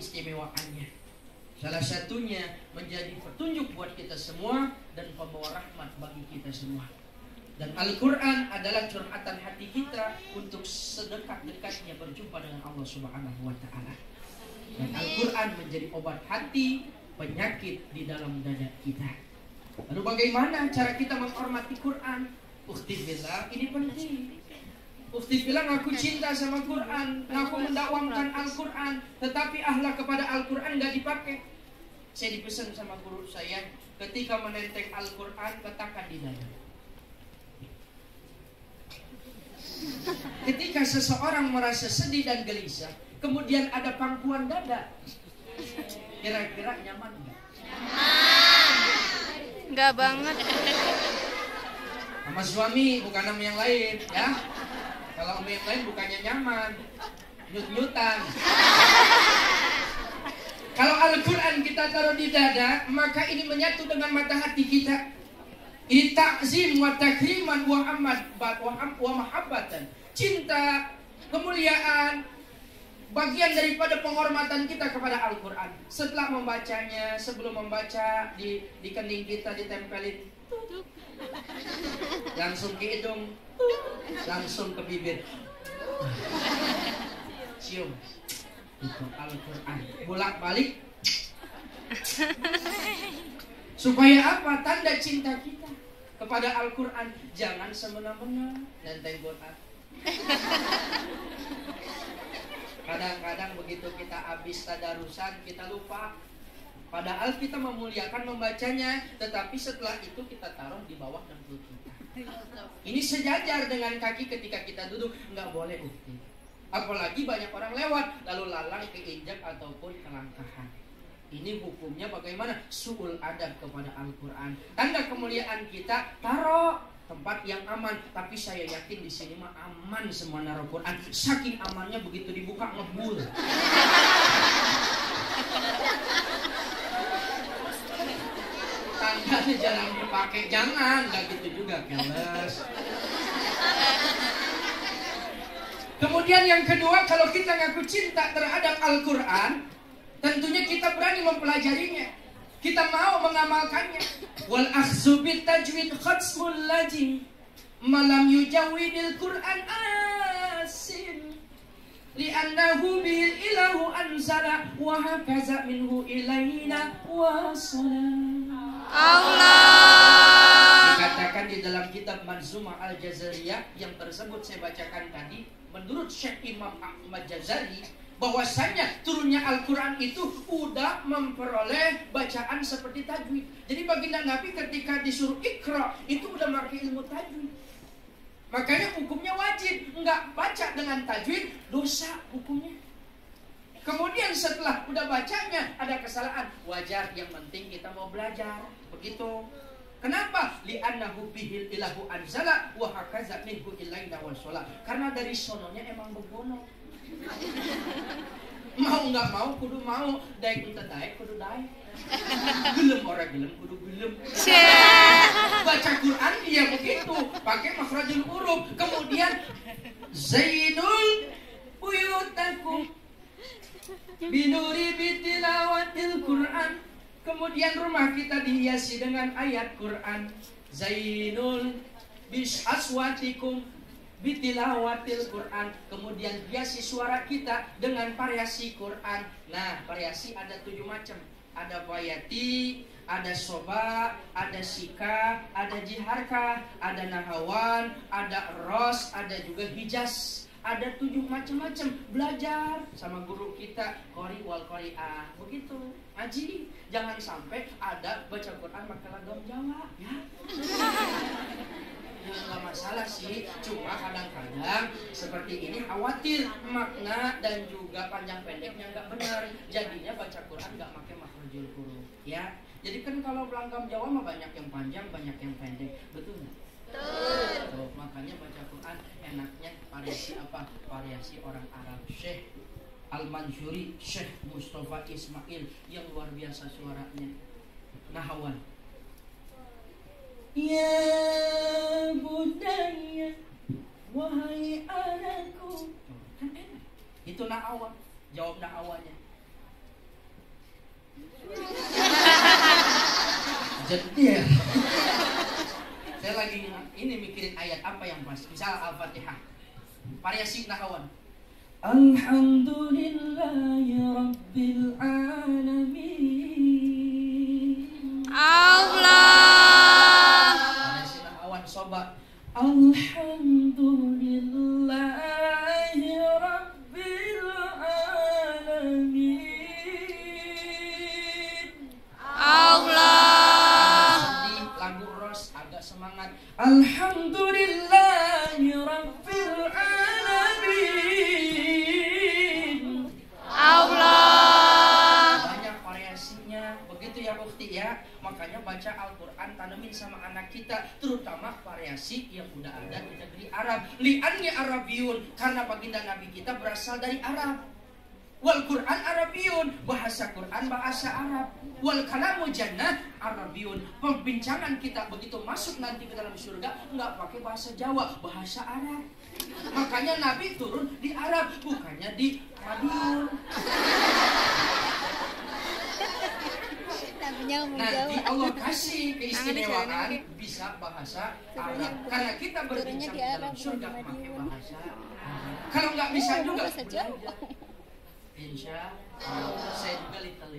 keistimewaannya. Salah satunya menjadi petunjuk buat kita semua dan pembawa rahmat bagi kita semua. Dan Al-Quran adalah curhatan hati kita untuk sedekat-dekatnya berjumpa dengan Allah Subhanahu wa Ta'ala. Dan Al-Quran menjadi obat hati penyakit di dalam dada kita. Lalu bagaimana cara kita menghormati Quran? Ukhti bilang ini penting. Ukhti bilang aku cinta sama Quran, aku mendakwamkan Al-Quran, tetapi akhlak kepada Al-Quran gak dipakai. Saya dipesan sama guru saya, ketika menenteng Al-Quran letakkan di dada. Ketika seseorang merasa sedih dan gelisah, kemudian ada pangkuan dada, kira-kira nyaman gak? Enggak banget. Sama suami bukan sama yang lain ya. Kalau sama yang lain bukannya nyaman, nyut-nyutan. Kalau Al-Quran kita taruh di dada, maka ini menyatu dengan mata hati kita. Ini takzim wa takriman wa mahabbatan. Cinta, kemuliaan, bagian daripada penghormatan kita kepada Al-Quran. Setelah membacanya, sebelum membaca, di kening kita ditempelin, langsung ke hidung, langsung ke bibir, cium. Itu Al-Quran. Bolak-balik. Supaya apa? Tanda cinta kita kepada Al-Quran. Jangan semena-mena nenteng Quran. Kadang-kadang begitu kita habis tadarusan, kita lupa. Padahal kita memuliakan membacanya, tetapi setelah itu kita taruh di bawah dengkul kita. Ini sejajar dengan kaki ketika kita duduk. Nggak boleh ukti. Apalagi banyak orang lewat, lalu lalang keinjak ataupun kelangkahan. Ini hukumnya bagaimana? Su'ul adab kepada Al-Quran. Tanda kemuliaan kita, taruh tempat yang aman. Tapi saya yakin di sini mah aman semua naruh Quran. Saking amannya begitu dibuka ngebul. Tandanya jangan dipakai, jangan, nggak gitu juga, keles. Kemudian yang kedua, kalau kita ngaku cinta terhadap Al-Quran, tentunya kita berani mempelajarinya. Kita mau mengamalkannya. Wal akhzu bit tajwid khatsmul lajim malam yujawidil Quran asin li'annahu bil ilahu anzala wa hakaza minhu ilaina wasala. Allah. Dikatakan di dalam kitab Manzumah Al-Jazariyah yang tersebut saya bacakan tadi, menurut Syekh Imam Ahmad Jazari, bahwasanya turunnya Al-Quran itu udah memperoleh bacaan seperti tajwid. Jadi baginda Nabi ketika disuruh ikra itu udah pakai ilmu tajwid. Makanya hukumnya wajib. Enggak baca dengan tajwid, dosa hukumnya. Kemudian setelah udah bacanya ada kesalahan, wajar, yang penting kita mau belajar. Begitu. Kenapa? Li'annahu bihil ilahu anzala wa hakaza minhu ilaina wasala. Karena dari sononya emang begono. Mau nggak mau kudu mau, daik untuk daik kudu daik. Gelem orang gelem kudu gelem. Baca Quran ya begitu, pakai makhrajul huruf. Kemudian zainul buyutakum binuri bitilawatil Quran. Kemudian rumah kita dihiasi dengan ayat Quran. Zainul bisaswatikum bitilawatil Quran. Kemudian hiasi suara kita dengan variasi Quran. Nah, variasi ada 7 macam. Ada bayati, ada soba, ada sika, ada jiharka, ada nahawan, ada ros, ada juga hijaz. Ada 7 macam-macam. Belajar sama guru kita, qori wal qori'ah. Begitu. Ngaji, jangan sampai ada baca Quran pakai lagam Jawa, ya. Nggak masalah sih, cuma kadang-kadang seperti ini khawatir makna dan juga panjang pendeknya nggak benar. Jadinya baca Quran nggak pakai makhrajul huruf, ya. Jadi kan kalau langgam Jawa mah banyak yang panjang, banyak yang pendek, betul nggak? Betul. Makanya baca Quran enaknya variasi apa? Variasi orang Arab. Syekh Al-Mansuri, Syekh Mustafa Ismail yang luar biasa suaranya. Nahawan. Ya budaya, wahai anakku. Kan enak. Itu nahawan. Jawab nahawanya. Jadi saya lagi ini mikirin ayat apa yang pas. Misal Al-Fatihah. Variasi nahawan. Alhamdulillahi Rabbil Alamin. Allah. Variasi nahawan sobat. Alhamdulillahi Rabbil Alamin. Allah. Sedih, lagu Ros agak semangat. Alhamdulillahi Rabbil Alamin. Allah. Banyak variasinya. Begitu ya Bukti ya. Makanya baca Al-Quran tanemin sama anak kita, terutama variasi yang udah ada di negeri Arab. Li'anni Arabiyun, karena baginda Nabi kita berasal dari Arab. Wal Quran Arabiyun, bahasa Quran bahasa Arab. Wal kalamu jannah Arabiyun, pembincangan kita begitu masuk nanti ke dalam surga nggak pakai bahasa Jawa, bahasa Arab. Makanya Nabi turun di Arab, bukannya di Madiun. Nanti Allah kasih keistimewaan bisa bahasa Arab, karena kita berbincang di dalam surga pakai bahasa Arab. Kalau nggak bisa juga belajar. Insya Allah saya juga little.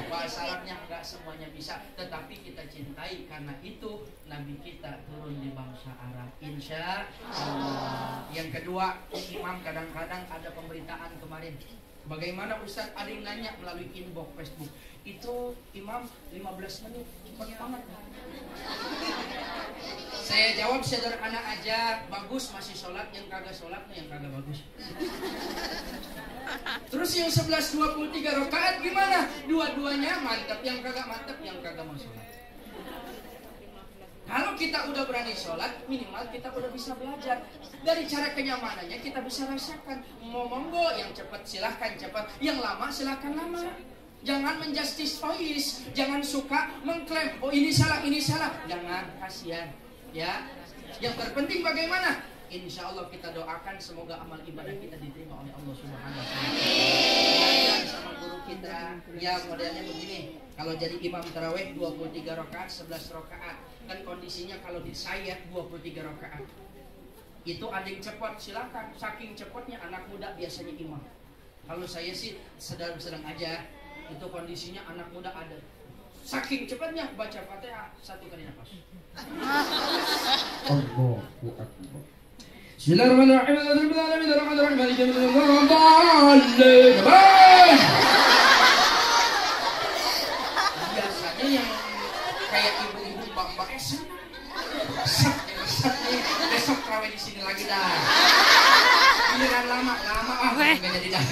Bahasa Arabnya nggak semuanya bisa, tetapi kita cintai karena itu Nabi kita turun di bangsa Arab. Insya Allah. Yang kedua, Imam kadang-kadang ada pemberitaan kemarin. Bagaimana Ustaz, ada yang nanya melalui inbox Facebook. Itu Imam 15 menit, cepat banget. Saya jawab sederhana aja, bagus masih sholat, yang kagak sholat yang kagak bagus. Terus yang 11-23 rakaat gimana? Dua-duanya mantap, yang kagak mantap, yang kagak mau sholat. Kalau kita udah berani sholat, minimal kita udah bisa belajar. Dari cara kenyamanannya kita bisa rasakan. Mau monggo, yang cepat silahkan cepat, yang lama silahkan lama. Jangan menjustis voice, jangan suka mengklaim, oh ini salah, jangan, kasihan. Ya, yang terpenting bagaimana? Insya Allah kita doakan semoga amal ibadah kita diterima oleh Allah Subhanahu Wa Taala. Sama guru kita, ya modelnya begini. Kalau jadi imam tarawih 23 rakaat, 11 rakaat. Kan kondisinya kalau di saya 23 rakaat. Itu ada yang cepat, silakan. Saking cepatnya anak muda biasanya imam. Kalau saya sih sedang aja. Itu kondisinya anak muda ada. Saking cepatnya baca Fatihah 1 kali nafas. Allahu Akbar. Biasanya yang kayak ibu-ibu mbak-mbak besok terawih di sini lagi dah. Giliran lama nggak jadi dah.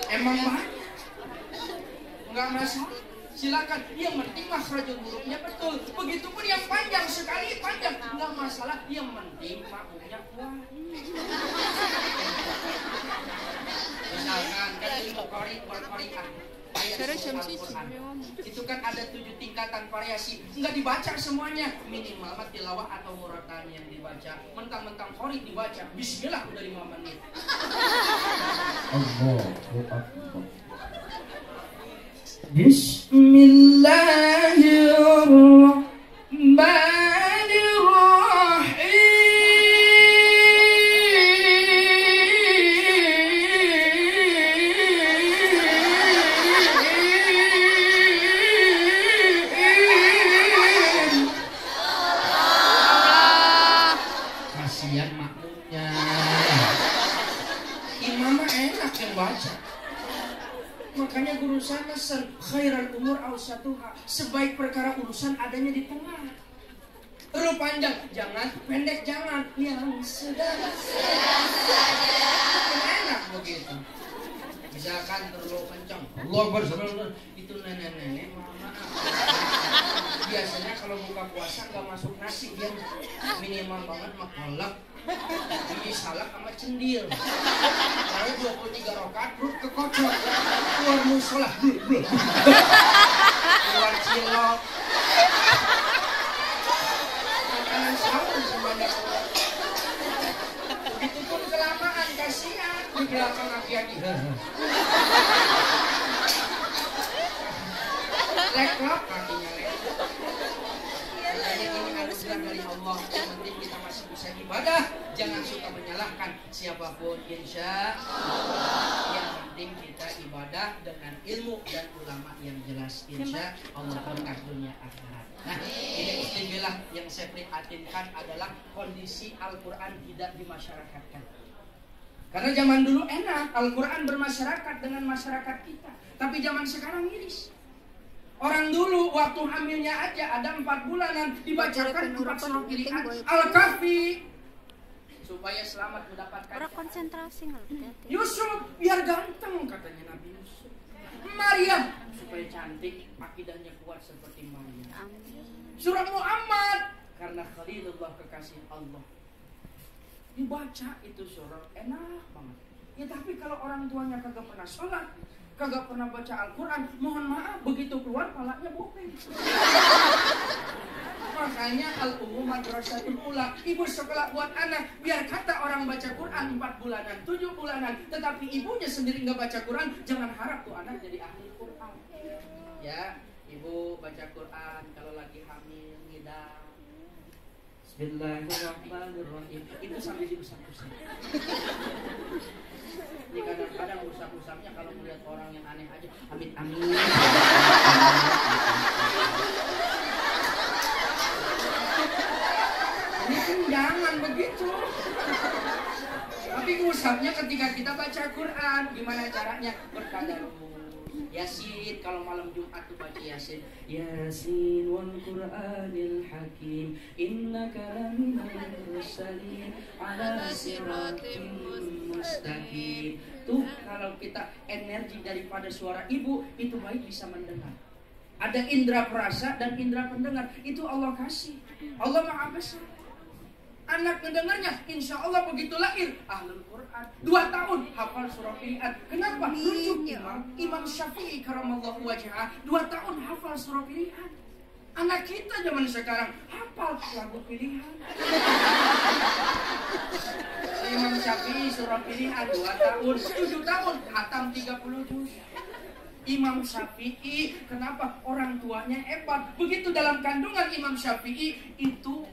Emang banyak, nggak masalah. Silakan, yang penting makhrajul hurufnya betul. Begitupun yang panjang sekali panjang, nggak masalah. Yang penting makmumnya kuat. Misalkan kan ilmu qari'ah ayat Al-Quran itu kan ada 7 tingkatan variasi, nggak dibaca semuanya. Minimal tilawah atau muratan yang dibaca. Mentang-mentang qari' dibaca, bismillah udah 5 menit. Allahu Akbar. Kasihan makmumnya. Imam enak yang baca. Makanya guru saya pesan khairal umur awsatuha, sebaik perkara urusan adanya di tengah. Terlalu panjang jangan, pendek jangan, yang sedang saja. Enak begitu. Misalkan terlalu kencang, Allah bersama itu nenek-nenek mama. Biasanya kalau buka puasa nggak masuk nasi, dia minimal banget mah kolak. Ini salak sama cendil. Kalau 23 rakaat perut kekocok. Keluar musola. Keluar cilok. Makanan sahur semuanya. Begitu pun kelamaan, kasihan. di belakang laki-laki. Leklok kakinya leklok. Jadi ini anugerah dari Allah. Yang penting kita masih bisa ibadah. Jangan suka menyalahkan siapapun. Insya Allah. Yang penting kita ibadah dengan ilmu dan ulama yang jelas. Insya Allah berkah dunia akhirat. Nah, ini istilah yang saya prihatinkan adalah kondisi Al-Quran tidak dimasyarakatkan. Karena zaman dulu enak Al-Quran bermasyarakat dengan masyarakat kita. Tapi zaman sekarang miris. Orang dulu waktu hamilnya aja ada 4 bulanan dibacakan 4 surah pilihan Al-Kahfi supaya selamat mendapatkan. Orang konsentrasi nggak? Yusuf biar ganteng katanya Nabi Yusuf. Maryam supaya cantik, akidahnya kuat seperti Maryam. Surah Muhammad karena Khalilullah kekasih Allah. Dibaca itu surah enak banget. Ya tapi kalau orang tuanya kagak pernah sholat, kagak pernah baca Al-Quran, mohon maaf begitu keluar palanya bopeng. Makanya Al-Ummu Madrasatul Ula, ibu sekolah buat anak. Biar kata orang baca Quran 4 bulanan, 7 bulanan, tetapi ibunya sendiri nggak baca Quran, jangan harap tuh anak jadi ahli Quran. Ya, ibu baca Quran kalau lagi hamil, ngidam. Bismillahirrahmanirrahim. Itu sambil diusap-usap. Ini kadang-kadang usap-usapnya kalau melihat orang yang aneh aja, amin amin. Ini kan jangan begitu. Tapi usapnya ketika kita baca Quran, gimana caranya? Bertadarus. Yasin, kalau malam Jumat tuh baca Yasin. Yasin wal Qur'anil Hakim, innaka laminal mursalin ala siratim mustaqim. Tuh kalau kita energi daripada suara ibu itu baik bisa mendengar. Ada indera perasa dan indera pendengar. Itu Allah kasih. Allah Maha Besar. Anak mendengarnya, insya Allah begitu lahir ahlul Quran. 2 tahun hafal surah pilihan. Kenapa? Lucu Imam Syafi'i karamallahu wajhah 2 tahun hafal surah pilihan. Anak kita zaman sekarang hafal lagu pilihan. Imam Syafi'i surah pilihan 2 tahun, 7 tahun khatam 30 juz. Imam Syafi'i, kenapa? Orang tuanya hebat. Begitu dalam kandungan Imam Syafi'i itu